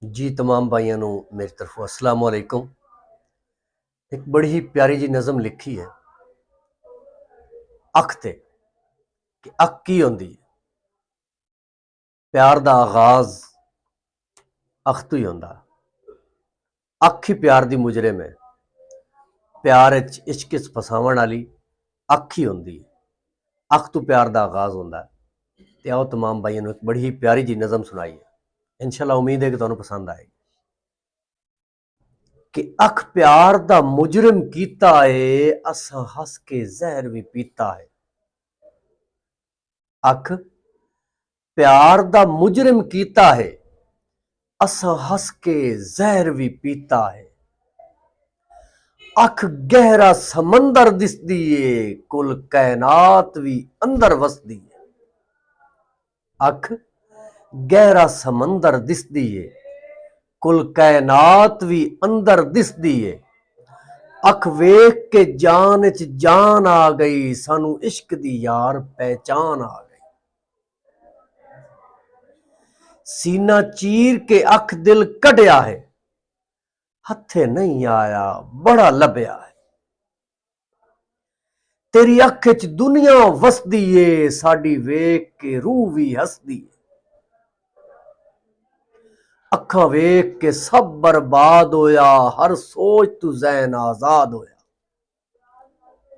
जी तमाम भाइयों ਨੂੰ मेरी तरफों अस्सलाम वालेकुम। एक बड़ी ही प्यारी जी नज़म लिखी है अख ते कि अख की होंदी है। प्यार दा आगाज अख तो ही होंदा। अख ही प्यार दी मुजरिम है। प्यार इश्क फसावण वाली अख ही होंदी है। अख तो प्यार दा आगाज होंदा है। ते आओ तमाम भाइयों एक बड़ी ही प्यारी जी नज़म सुनाई है। इंशाल्लाह उम्मीद है कि तुहानू पसंद आएगी। कि अख प्यार दा मुजरिम कीता है, असा हस के जहर भी पीता है। अख प्यार दा मुजरिम कीता है, असा हस के जहर भी पीता है। अख गहरा समंदर दिसदी है, कुल कायनात भी अंदर वसदी है। अख गहरा समंदर दिसदी है, कुल कायनात भी अंदर दिसदी है। अख वेख के जान च जान आ गई, सानू इश्क दी यार पहचान आ गई। सीना चीर के अख दिल कढ़िया है, हथे नहीं आया बड़ा लभ्या है। तेरी अख च दुनिया वसदी है, साडी वेख के रूह भी हसदी है। अखा वेख के सब बर्बाद होया, हर सोच तू जैन आजाद होया।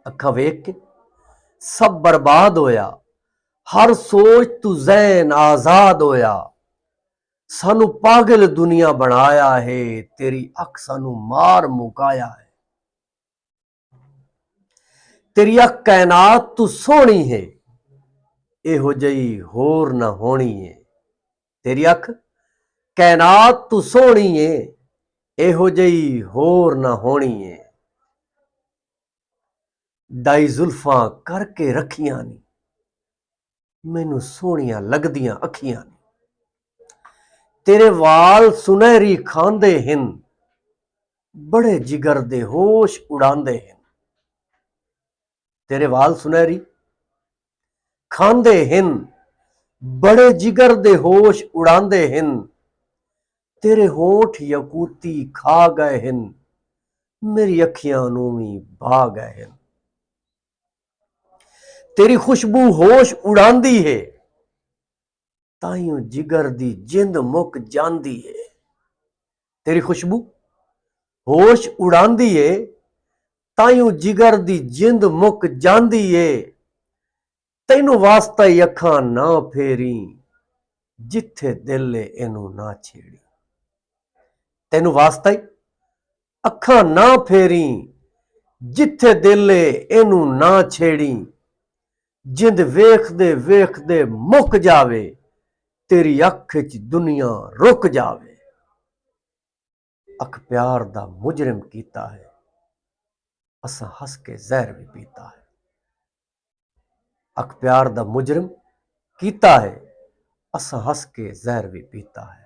अखा वेख के सब बर्बाद होया, हर सोच तू जैन आजाद होया। सानू पागल दुनिया बनाया है, तेरी अख सानू मार मुकाया है। तेरी अख कायनात तू सोहनी है, एहो जई होर ना होनी है। तेरी अख कायनात तू सोहनी है, एहो जई होर ना होनी है। डाई जुल्फां करके रखियां नी, मैनू सोहनियां लगदियां अखियां नी। तेरे वाल सुनहरी खांदे हिन, बड़े जिगर दे होश उड़ांदे हिन। तेरे वाल सुनहरी खांदे हिन, बड़े जिगर दे होश उड़ांदे हिन। तेरे होठ यकूती खा गए हिन, मेरी अखियां नू भी भा गए हिन। तेरी खुशबू होश उड़ांदी है, ताइयों जिगर दी जिंद मुक जांदी है। तेरी खुशबू होश उड़ांदी है, ताइयों जिगर दी जिंद मुक जांदी है। तैनू वास्ता ही अखां ना फेरी, जिथे दिल इनू ना छेड़ी। तैनू वास्ता ही अखां ना फेरी, जिथे दिल इनू ना छेड़ी। जिंद वेखदे वेखदे मुक जावे, तेरी अख च दुनिया रुक जावे। अख प्यार दा मुजरिम कीता है, असा हस के जहर भी पीता है। अख प्यार दा मुजरिम कीता है, असा हस के जहर भी पीता है।